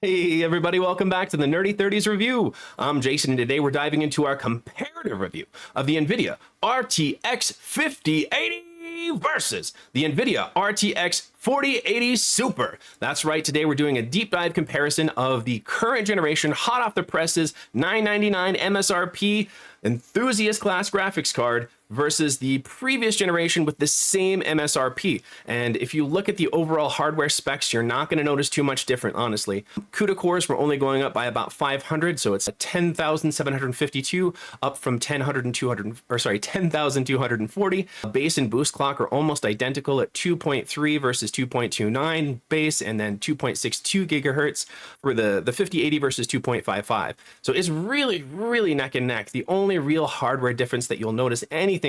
Hey everybody, welcome back to the Nerdy 30s review. I'm Jason and today we're diving into our comparative review of the NVIDIA RTX 5080 versus the NVIDIA RTX 4080 Super. That's right, today we're doing a deep dive comparison of the current generation hot off the presses $999 MSRP enthusiast class graphics card versus the previous generation with the same MSRP. And if you look at the overall hardware specs, you're not going to notice too much different, honestly. CUDA cores were only going up by about 500, so it's a 10,752 up from 10,240. Base and boost clock are almost identical at 2.3 versus 2.29 base, and then 2.62 gigahertz for the 5080 versus 2.55. So it's really neck and neck. The only real hardware difference that you'll notice anything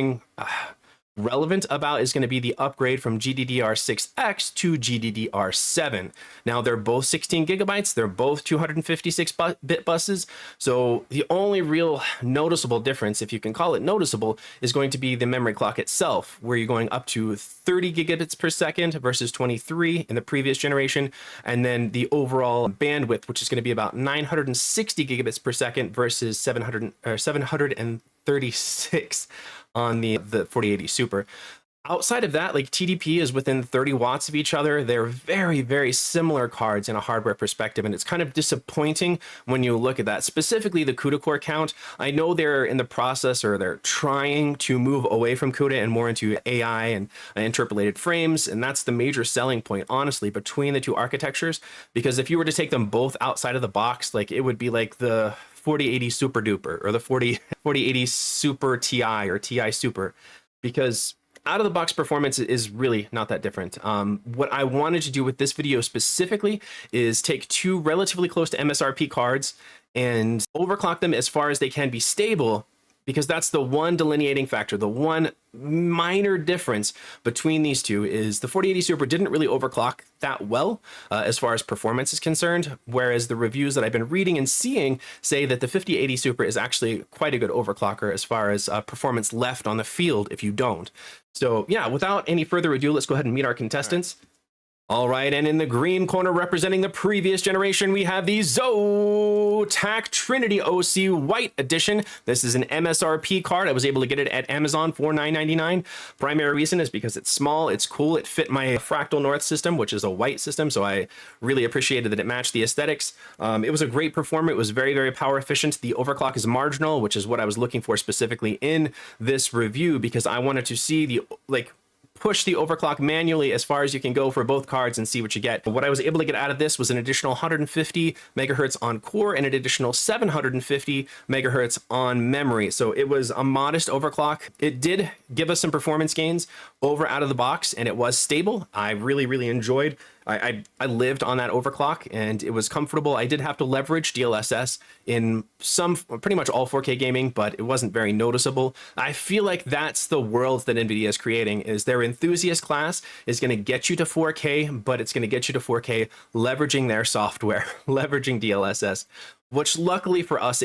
relevant about is going to be the upgrade from GDDR6X to GDDR7. Now they're both 16 gigabytes, they're both 256-bit buses, so the only real noticeable difference, if you can call it noticeable, is going to be the memory clock itself, where you're going up to 30 gigabits per second versus 23 in the previous generation, and then the overall bandwidth, which is going to be about 960 gigabits per second versus 736 on the 4080 Super. Outside of that, like TDP is within 30 watts of each other. They're very similar cards in a hardware perspective, and it's kind of disappointing when you look at that. Specifically, the CUDA core count. I know they're in the process, or they're trying to move away from CUDA and more into AI and interpolated frames, and that's the major selling point, honestly, between the two architectures. Because if you were to take them both outside of the box, like it would be like the 4080 Super Duper or the 4080 Super TI or TI Super, because out of the box performance is really not that different. What I wanted to do with this video specifically is take two relatively close to MSRP cards and overclock them as far as they can be stable, because that's the one delineating factor. The one minor difference between these two is the 4080 Super didn't really overclock that well as far as performance is concerned, whereas the reviews that I've been reading and seeing say that the 5080 Super is actually quite a good overclocker as far as performance left on the field if you don't. So yeah, without any further ado, let's go ahead and meet our contestants. All right, and in the green corner representing the previous generation, we have the Zotac Trinity OC White Edition. This is an MSRP card. I was able to get it at Amazon for $9.99. Primary reason is because it's small, it's cool, it fit my Fractal North system, which is a white system, so I really appreciated that it matched the aesthetics. It was a great performer. It was very power efficient. The overclock is marginal, which is what I was looking for specifically in this review, because I wanted to see the, push the overclock manually as far as you can go for both cards and see what you get. What I was able to get out of this was an additional 150 megahertz on core and an additional 750 megahertz on memory. So it was a modest overclock. It did give us some performance gains over out of the box, and it was stable. I really enjoyed. I lived on that overclock and it was comfortable. I did have to leverage DLSS in pretty much all 4K gaming, but it wasn't very noticeable. I feel like that's the world that NVIDIA is creating, is their enthusiast class is going to get you to 4K, but it's going to get you to 4K leveraging their software, leveraging DLSS, which luckily for us,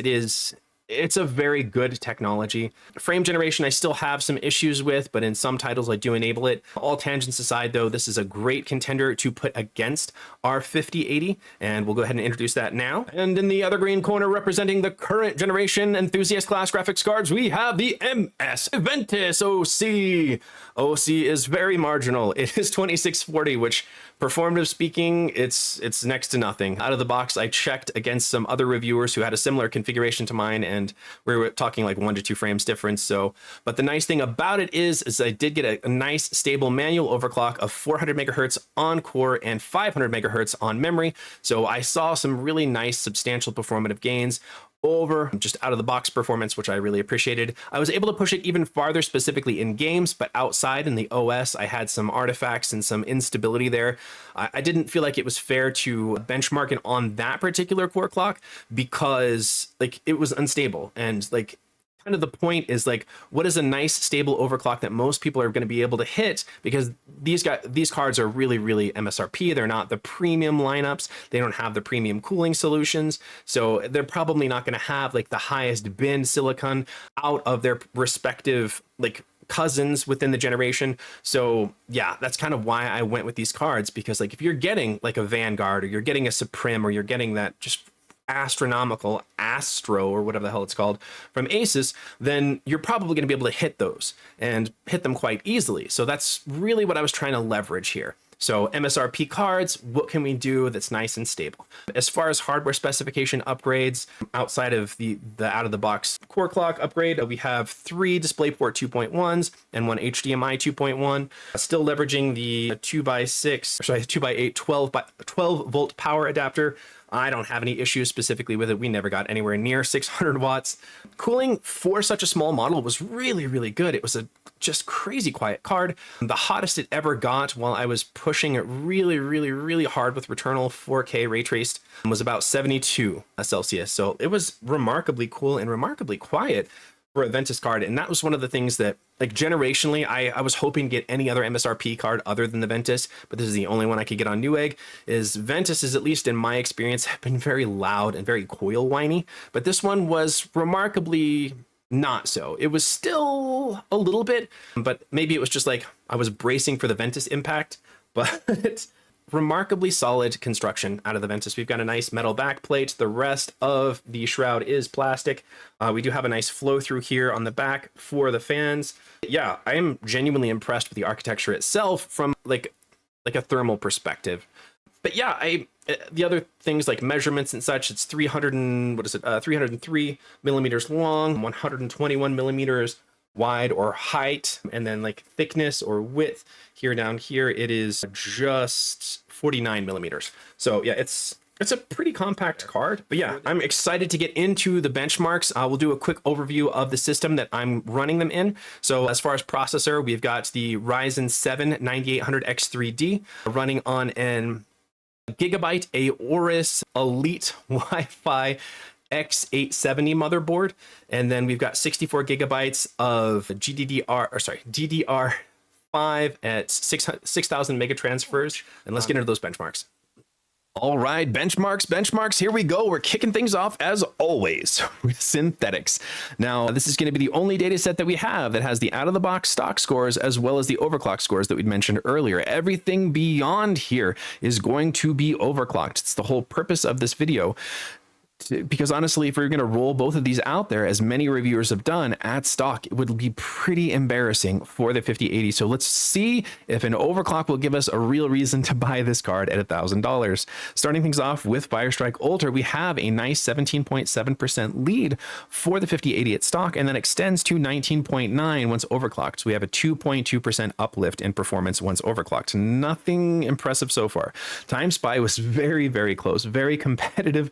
it's a very good technology. Frame generation, I still have some issues with, but in some titles I do enable it. All tangents aside though, this is a great contender to put against our 5080, and we'll go ahead and introduce that now. And in the other green corner representing the current generation enthusiast class graphics cards, we have the MSI Ventus OC. OC is very marginal. It is 2640, which performative speaking, it's next to nothing. Out of the box, I checked against some other reviewers who had a similar configuration to mine, and we were talking like 1 to 2 frames difference. So, but the nice thing about it is I did get a nice stable manual overclock of 400 megahertz on core and 500 megahertz on memory. So I saw some really nice substantial performative gains over just out of the box performance, which I really appreciated. I was able to push it even farther specifically in games, but outside in the OS, I had some artifacts and some instability there. I didn't feel like it was fair to benchmark it on that particular core clock because it was unstable, and kind of the point is what is a nice stable overclock that most people are going to be able to hit, because these cards are really MSRP. They're not the premium lineups. They don't have the premium cooling solutions, so they're probably not going to have the highest bin silicon out of their respective cousins within the generation. So yeah, that's kind of why I went with these cards, because like if you're getting like a Vanguard, or you're getting a Supreme, or you're getting that just astronomical Astro or whatever the hell it's called from Asus, then you're probably going to be able to hit those and hit them quite easily. So that's really what I was trying to leverage here. So MSRP cards, what can we do that's nice and stable? As far as hardware specification upgrades, outside of the out-of-the-box core clock upgrade, we have 3 DisplayPort 2.1s and 1 HDMI 2.1. Still leveraging the 2x8 12 volt power adapter. I don't have any issues specifically with it. We never got anywhere near 600 watts. Cooling for such a small model was really, really good. It was a just crazy quiet card. The hottest it ever got while I was pushing it really, really, really hard with Returnal 4K ray traced was about 72 Celsius. So it was remarkably cool and remarkably quiet for a Ventus card. And that was one of the things that, like, generationally, I was hoping to get any other MSRP card other than the Ventus, but this is the only one I could get on Newegg. Is Ventus is, at least in my experience, have been very loud and very coil whiny, but this one was remarkably not so. It was still a little bit, but maybe it was just like I was bracing for the Ventus impact, but remarkably solid construction out of the Ventus. We've got a nice metal back plate. The rest of the shroud is plastic. We do have a nice flow through here on the back for the fans. Yeah, I am genuinely impressed with the architecture itself from like a thermal perspective. But yeah, the other things like measurements and such, it's 303 millimeters long, 121 millimeters wide or height, and then like thickness or width here down here, it is just 49 millimeters. So yeah, it's a pretty compact card. But yeah, I'm excited to get into the benchmarks. We'll do a quick overview of the system that I'm running them in. So as far as processor, we've got the Ryzen 7 9800X3D running on an Gigabyte Aorus Elite Wi-Fi X870 motherboard, and then we've got 64 gigabytes of DDR5 at 6,000 mega transfers. And let's get into those benchmarks. All right, benchmarks, here we go. We're kicking things off, as always, with synthetics. Now, this is going to be the only data set that we have that has the out-of-the-box stock scores as well as the overclock scores that we'd mentioned earlier. Everything beyond here is going to be overclocked. It's the whole purpose of this video. Because honestly, if we're going to roll both of these out there, as many reviewers have done at stock, it would be pretty embarrassing for the 5080. So let's see if an overclock will give us a real reason to buy this card at $1,000. Starting things off with Firestrike Ultra, we have a nice 17.7% lead for the 5080 at stock, and then extends to 19.9 once overclocked. So we have a 2.2% uplift in performance once overclocked. Nothing impressive so far. Time Spy was very, very close, very competitive.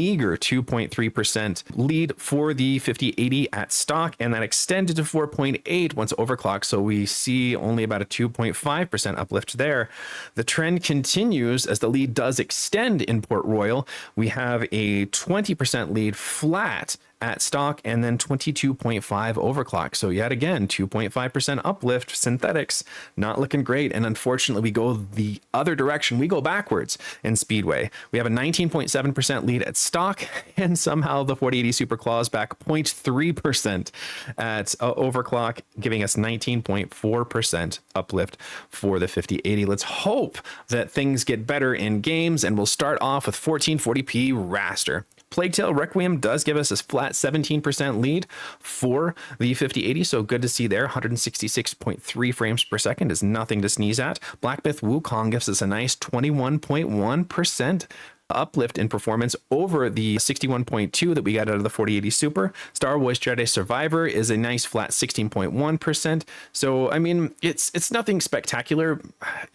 Meager 2.3% lead for the 5080 at stock, and that extended to 4.8 once overclocked. So we see only about a 2.5% uplift there. The trend continues as the lead does extend in Port Royal. We have a 20% lead flat at stock, and then 22.5 overclock. So yet again, 2.5% uplift. Synthetics not looking great. And unfortunately, we go the other direction. We go backwards in Speedway. We have a 19.7% lead at stock, and somehow the 4080 Super claws back 0.3% at overclock, giving us 19.4% uplift for the 5080. Let's hope that things get better in games, and we'll start off with 1440p raster. Plague Tale Requiem does give us a flat 17% lead for the 5080, so good to see there. 166.3 frames per second is nothing to sneeze at. Black Myth Wukong gives us a nice 21.1% uplift in performance over the 61.2 that we got out of the 4080 Super. Star Wars Jedi Survivor is a nice flat 16.1%. So, I mean, it's nothing spectacular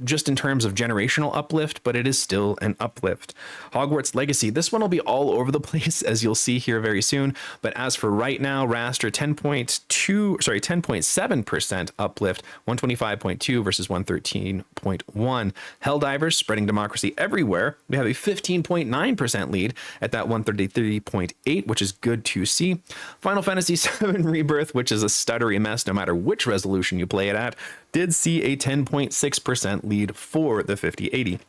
just in terms of generational uplift, but it is still an uplift. Hogwarts Legacy, this one will be all over the place, as you'll see here very soon. But as for right now, Raster 10.7% uplift, 125.2 versus 113.1. Helldivers, Spreading Democracy Everywhere, we have a 15.9% lead at that 133.8, which is good to see. Final Fantasy VII Rebirth, which is a stuttery mess no matter which resolution you play it at, did see a 10.6% lead for the 5080.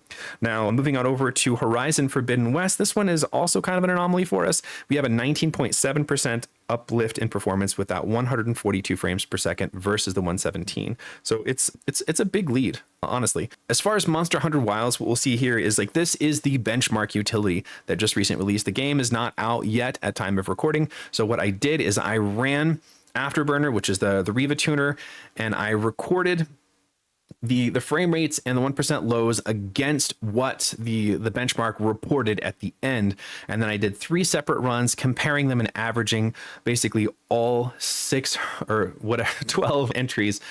Now, moving on over to Horizon Forbidden West, this one is also kind of an anomaly for us. We have a 19.7% uplift in performance with that 142 frames per second versus the 117. So it's a big lead, honestly. As far as Monster Hunter Wilds, what we'll see here is like this is the benchmark utility that just recently released. The game is not out yet at time of recording. So what I did is I ran Afterburner, which is the Riva tuner, and I recorded the frame rates and the 1% lows against what the benchmark reported at the end. And then I did 3 separate runs comparing them and averaging basically all 12 entries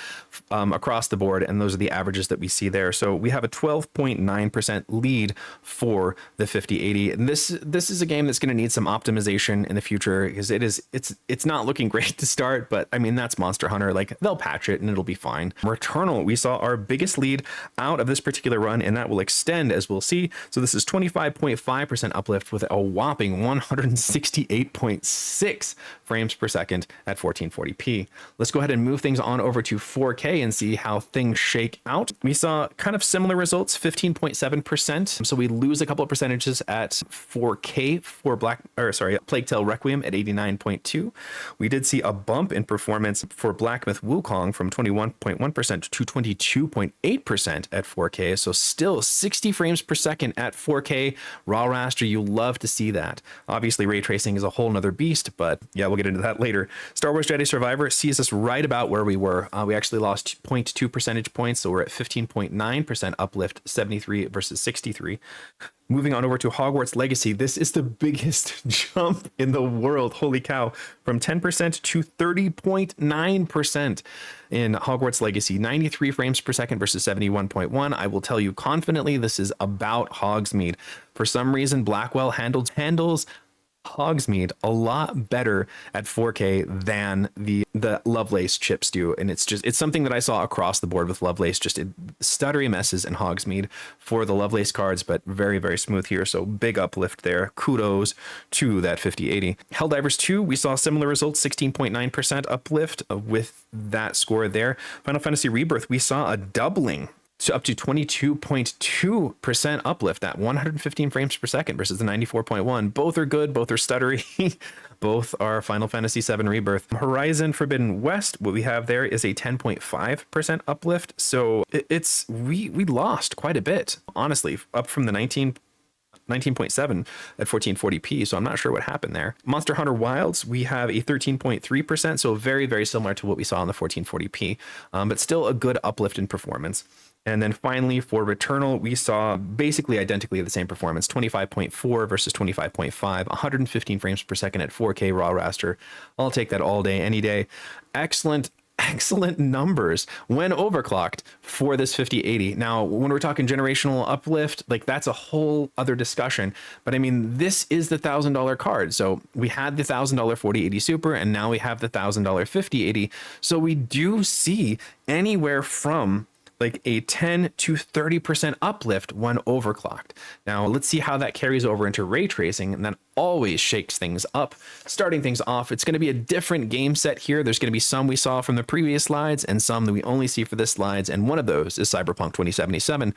across the board. And those are the averages that we see there. So we have a 12.9% lead for the 5080. And this is a game that's going to need some optimization in the future because it's not looking great to start, but I mean, that's Monster Hunter. Like, they'll patch it and it'll be fine. Returnal, we saw our biggest lead out of this particular run, and that will extend as we'll see. So this is 25.5% uplift with a whopping 168.6 frames per second at 1440p. Let's go ahead and move things on over to 4K and see how things shake out. We saw kind of similar results, 15.7%. So we lose a couple of percentages at 4K for Plague Tale Requiem at 89.2. We did see a bump in performance for Black Myth Wukong from 21.1% to 22.8% at 4K. So still 60 frames per second at 4K raw raster. You love to see that. Obviously, ray tracing is a whole nother beast, but yeah, we'll get into that later. Star Wars Jedi Survivor sees us right about where we were. We actually lost 0.2 percentage points, so we're at 15.9% uplift, 73 versus 63. Moving on over to Hogwarts Legacy, this is the biggest jump in the world. Holy cow. From 10% to 30.9% in Hogwarts Legacy. 93 frames per second versus 71.1. I will tell you confidently, this is about Hogsmeade. For some reason, Blackwell handles Hogsmeade a lot better at 4K than the Lovelace chips do, and it's something that I saw across the board with Lovelace, just stuttery messes in Hogsmeade for the Lovelace cards, but very, very smooth here. So big uplift there. Kudos to that 5080. Helldivers 2, we saw similar results, 16.9% uplift with that score there. Final Fantasy Rebirth, we saw a doubling to up to 22.2% uplift at 115 frames per second versus the 94.1. Both are good, both are stuttery, both are Final Fantasy VII Rebirth. Horizon Forbidden West, what we have there is a 10.5% uplift. So we lost quite a bit, honestly, up from the 19.7 at 1440p, so I'm not sure what happened there. Monster Hunter Wilds, we have a 13.3%, so very, very similar to what we saw on the 1440p, but still a good uplift in performance. And then finally for Returnal, we saw basically identically the same performance, 25.4 versus 25.5, 115 frames per second at 4K raw raster. I'll take that all day, any day. Excellent numbers when overclocked for this 5080. Now, when we're talking generational uplift, like that's a whole other discussion. But I mean, this is the $1,000 card. So we had the $1,000 4080 Super, and now we have the $1,000 5080. So we do see anywhere from like a 10 to 30% uplift when overclocked. Now let's see how that carries over into ray tracing, and that always shakes things up. Starting things off, it's going to be a different game set here. There's going to be some we saw from the previous slides and some that we only see for this slides, and one of those is Cyberpunk 2077.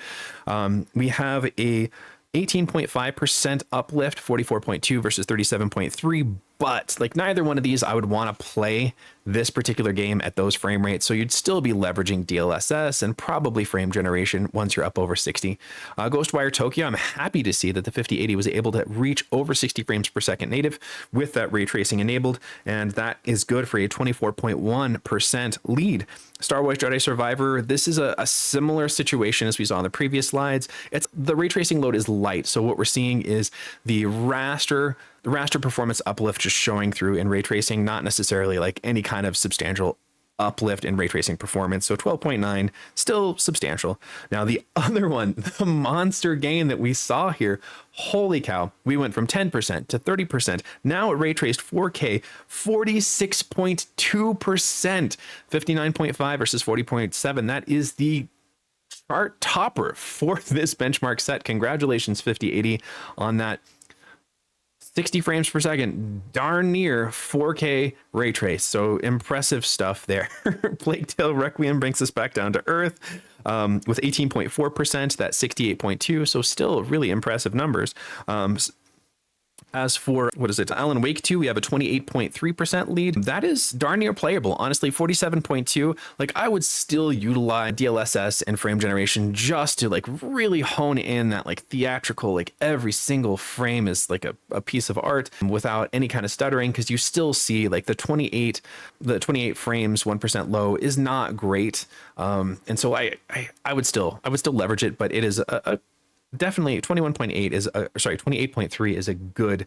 We have a 18.5% uplift, 44.2 versus 37.3, but like neither one of these I would want to play this particular game at those frame rates, so you'd still be leveraging DLSS and probably frame generation once you're up over 60. Ghostwire Tokyo, I'm happy to see that the 5080 was able to reach over 60 frames per second native with that ray tracing enabled, and that is good for a 24.1% lead. Star Wars Jedi Survivor, this is a similar situation as we saw on the previous slides. The ray tracing load is light, so what we're seeing is the raster performance uplift just showing through in ray tracing, not necessarily like any kind of substantial uplift in ray tracing performance. So 12.9, still substantial. Now the other one, the monster gain that we saw here, holy cow, we went from 10% to 30%. Now it ray traced 4K, 46.2%, 59.5 versus 40.7. That is the chart topper for this benchmark set. Congratulations 5080 on that. 60 frames per second, darn near 4K ray trace. So impressive stuff there. Plague Tale Requiem brings us back down to earth with 18.4%, that's 68.2. So still really impressive numbers. As for, what is it, Alan Wake 2, we have a 28.3% lead. That is darn near playable. Honestly, 47.2, like I would still utilize DLSS and frame generation just to like really hone in that like theatrical, like every single frame is like a piece of art without any kind of stuttering, because you still see like the 28 frames, 1% low is not great. And so I would still leverage it, but it is a definitely 21.8 is sorry, 28.3 is a good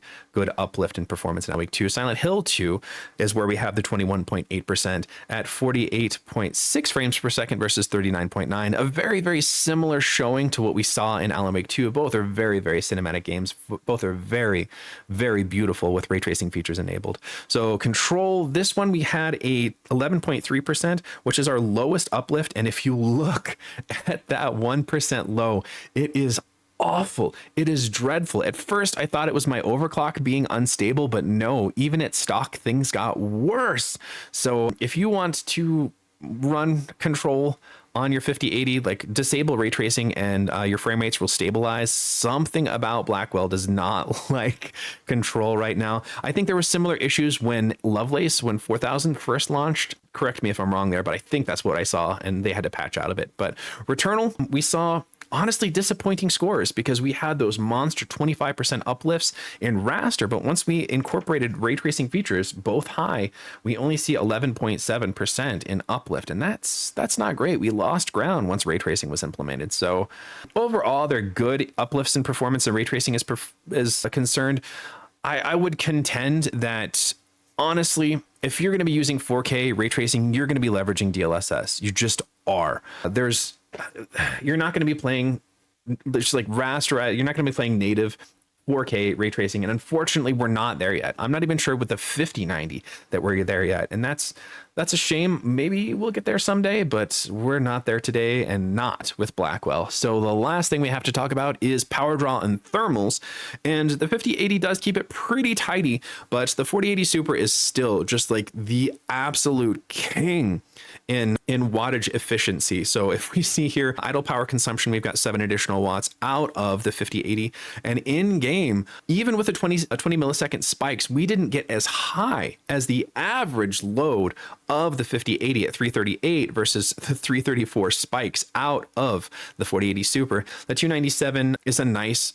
uplift in performance in Week 2. Silent Hill 2 is where we have the 21.8% at 48.6 frames per second versus 39.9. A very similar showing to what we saw in Alan Wake 2. Both are very cinematic games. Both are very beautiful with ray tracing features enabled. So Control, this one we had a 11.3%, which is our lowest uplift. And if you look at that 1% low, it is awful. It is dreadful. At first, I thought it was my overclock being unstable, but no, even at stock, things got worse. So if you want to run Control on your 5080, like disable ray tracing and your frame rates will stabilize. Something about Blackwell does not like Control right now. I think there were similar issues when Lovelace, when 4000 first launched. Correct me if I'm wrong there, but I think that's what I saw, and they had to patch out of it. But Returnal, we saw honestly disappointing scores because we had those monster 25% uplifts in raster, but once we incorporated ray tracing features, both high, we only see 11.7% in uplift, and that's not great. We lost ground once ray tracing was implemented. So overall, they're good uplifts in performance and ray tracing is concerned. I would contend that honestly, if you're going to be using 4K ray tracing, you're going to be leveraging DLSS. You just are. You're not going to be playing just like Rasterized. You're not going to be playing native 4K ray tracing. And unfortunately, we're not there yet. I'm not even sure with the 5090 that we're there yet. And that's a shame. Maybe we'll get there someday, but we're not there today, and not with Blackwell. So the last thing we have to talk about is power draw and thermals. And the 5080 does keep it pretty tidy, but the 4080 Super is still just like the absolute king in wattage efficiency. So if we see here idle power consumption, we've got 7 additional watts out of the 5080, and in game, even with a 20 millisecond spikes, we didn't get as high as the average load of the 5080 at 338 versus the 334 spikes out of the 4080 Super. The 297 is a nice.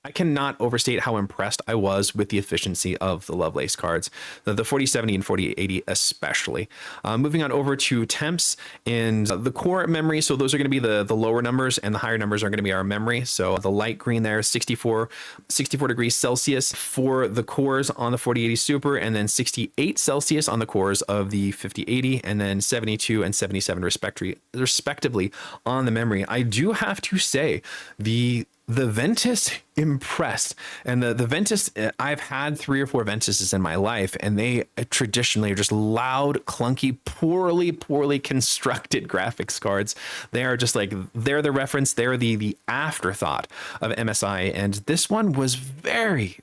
I cannot overstate how impressed I was with the efficiency of the Lovelace cards, the 4070 and 4080 especially. Moving on over to temps and the core memory. So those are going to be the lower numbers, and the higher numbers are going to be our memory. So the light green there, 64 degrees Celsius for the cores on the 4080 Super, and then 68 Celsius on the cores of the 5080, and then 72 and 77 respectively on the memory. I do have to say the Ventus impressed, and the Ventus, I've had 3 or 4 Ventuses in my life, and they traditionally are just loud, clunky, poorly constructed graphics cards. They are just like, they're the reference, they're the afterthought of MSI, and this one was very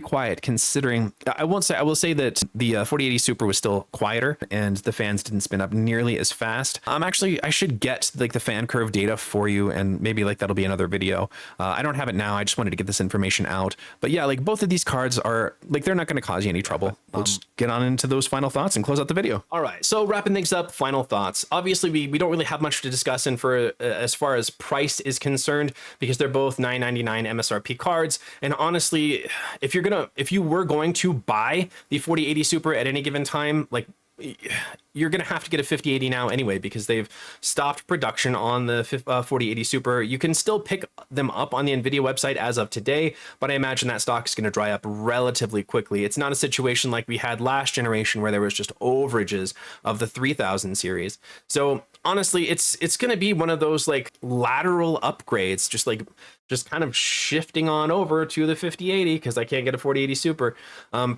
quiet considering. I will say that the 4080 Super was still quieter and the fans didn't spin up nearly as fast. I should get like the fan curve data for you, and maybe like that'll be another video. I don't have it now. I just wanted to get this information out. But yeah, like both of these cards are like, they're not going to cause you any trouble. We'll just get on into those final thoughts and close out the video. All right. So wrapping things up, final thoughts. Obviously, we don't really have much to discuss in for as far as price is concerned, because they're both $999 MSRP cards. And honestly, if you were going to buy the 4080 Super at any given time, like, you're going to have to get a 5080 now anyway, because they've stopped production on the 4080 Super. You can still pick them up on the NVIDIA website as of today, but I imagine that stock is going to dry up relatively quickly. It's not a situation like we had last generation where there was just overages of the 3000 series. So honestly, it's going to be one of those like lateral upgrades, just kind of shifting on over to the 5080 because I can't get a 4080 Super.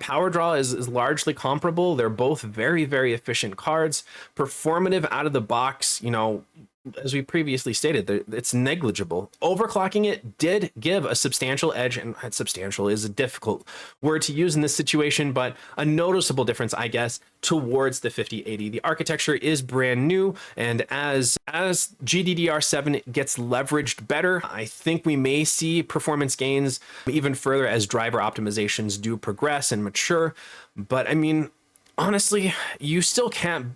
Power draw is largely comparable. They're both very efficient cards. Performative out of the box, as we previously stated, it's negligible. Overclocking it did give a substantial edge, and substantial is a difficult word to use in this situation, but a noticeable difference, I guess, towards the 5080. The architecture is brand new, and as GDDR7 gets leveraged better, I think we may see performance gains even further as driver optimizations do progress and mature. But I mean, honestly, you still can't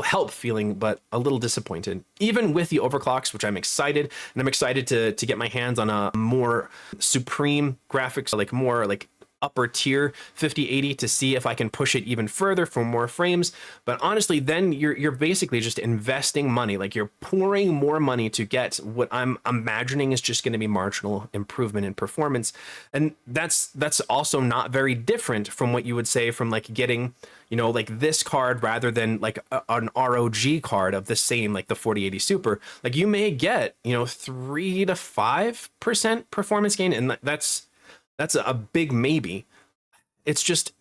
help feeling but a little disappointed, even with the overclocks, which I'm excited, and I'm excited to get my hands on a more supreme graphics, like more like upper tier 5080, to see if I can push it even further for more frames. But honestly, then you're basically just investing money, like you're pouring more money to get what I'm imagining is just going to be marginal improvement in performance. And that's also not very different from what you would say from like getting, you know, like this card rather than like an ROG card of the same, like the 4080 Super. Like you may get, you know, 3 to 5% performance gain, and that's a big maybe. It's just,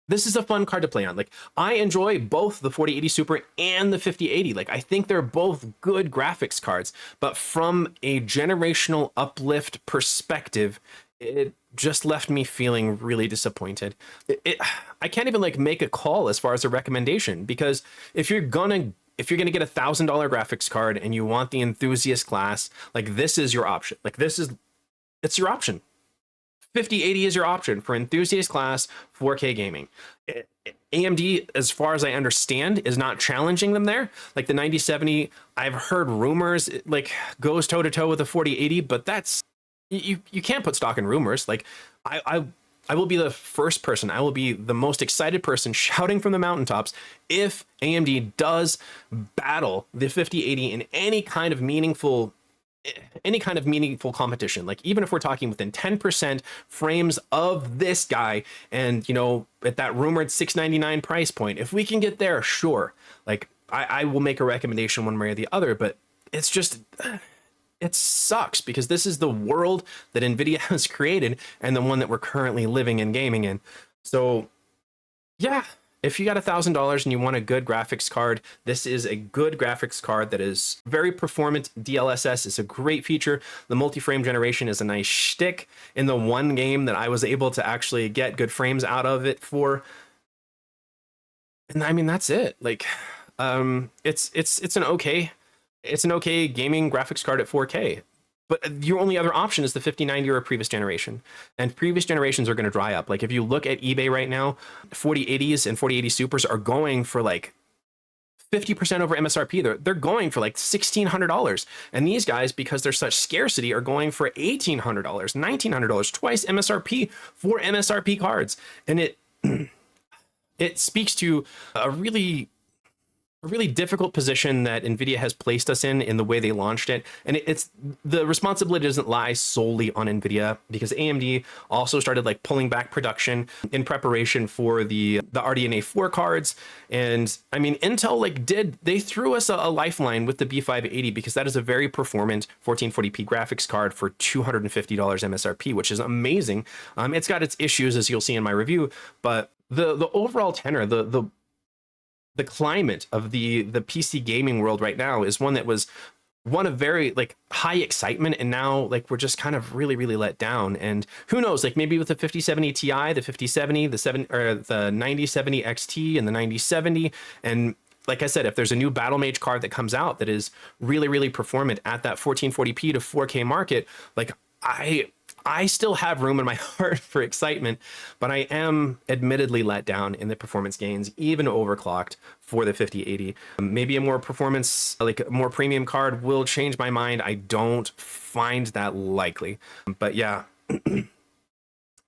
this is a fun card to play on. Like I enjoy both the 4080 Super and the 5080. Like I think they're both good graphics cards, but from a generational uplift perspective, it just left me feeling really disappointed. I can't even like make a call as far as a recommendation, because if you're gonna get a $1,000 graphics card and you want the enthusiast class, like this is your option. Like it's your option. 5080 is your option for enthusiast class 4K gaming. AMD, as far as I understand, is not challenging them there. Like the 9070, I've heard rumors it like goes toe to toe with the 4080, but that's you can't put stock in rumors. Like I will be the first person, I will be the most excited person shouting from the mountaintops if AMD does battle the 5080 in any kind of meaningful competition. Like even if we're talking within 10% frames of this guy, and you know, at that rumored $699 price point, if we can get there, sure, like I will make a recommendation one way or the other. But it's just, it sucks, because this is the world that Nvidia has created and the one that we're currently living and gaming in. So yeah, if you got $1,000 and you want a good graphics card, this is a good graphics card that is very performant. DLSS is a great feature. The multi-frame generation is a nice shtick in the one game that I was able to actually get good frames out of it for. And I mean, that's it. Like, it's an okay gaming graphics card at 4K. But your only other option is the 5090 or a previous generation. And previous generations are going to dry up. Like if you look at eBay right now, 4080s and 4080 Supers are going for like 50% over MSRP. They're going for like $1,600. And these guys, because there's such scarcity, are going for $1,800, $1,900, twice MSRP for MSRP cards. And it speaks to a really difficult position that Nvidia has placed us in the way they launched it. And it's, the responsibility doesn't lie solely on Nvidia, because AMD also started like pulling back production in preparation for the RDNA 4 cards. And I mean, Intel they threw us a lifeline with the B580, because that is a very performant 1440p graphics card for $250 MSRP, which is amazing. It's got its issues, as you'll see in my review, but the overall tenor, the climate of the PC gaming world right now is one that was one of very like high excitement, and now like we're just kind of really let down. And who knows, like maybe with the 5070 Ti, the 5070, the 9070 XT and the 9070, and like I said, if there's a new Battle Mage card that comes out that is really performant at that 1440p to 4K market, like I still have room in my heart for excitement, but I am admittedly let down in the performance gains, even overclocked for the 5080. Maybe a more performance, like a more premium card will change my mind. I don't find that likely, but yeah,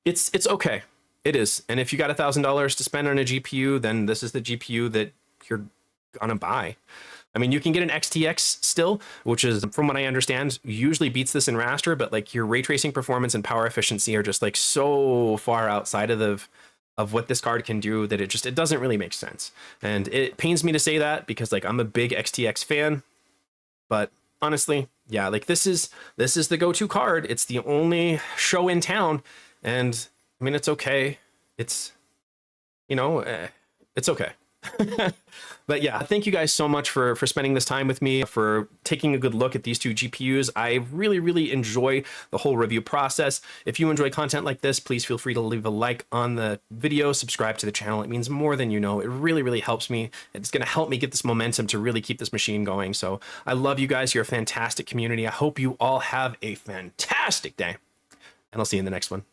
it's okay. It is. And if you got $1,000 to spend on a GPU, then this is the GPU that you're gonna buy. I mean, you can get an XTX still, which is, from what I understand, usually beats this in raster, but like your ray tracing performance and power efficiency are just like so far outside of what this card can do that it doesn't really make sense. And it pains me to say that, because like I'm a big XTX fan, but honestly, yeah, like this is the go-to card. It's the only show in town, and I mean, it's okay. It's, you know, it's okay. But yeah, thank you guys so much for spending this time with me, for taking a good look at these two GPUs. I really enjoy the whole review process. If you enjoy content like this, please feel free to leave a like on the video, subscribe to the channel. It means more than you know. It really helps me. It's going to help me get this momentum to really keep this machine going. So I love you guys. You're a fantastic community. I hope you all have a fantastic day, and I'll see you in the next one.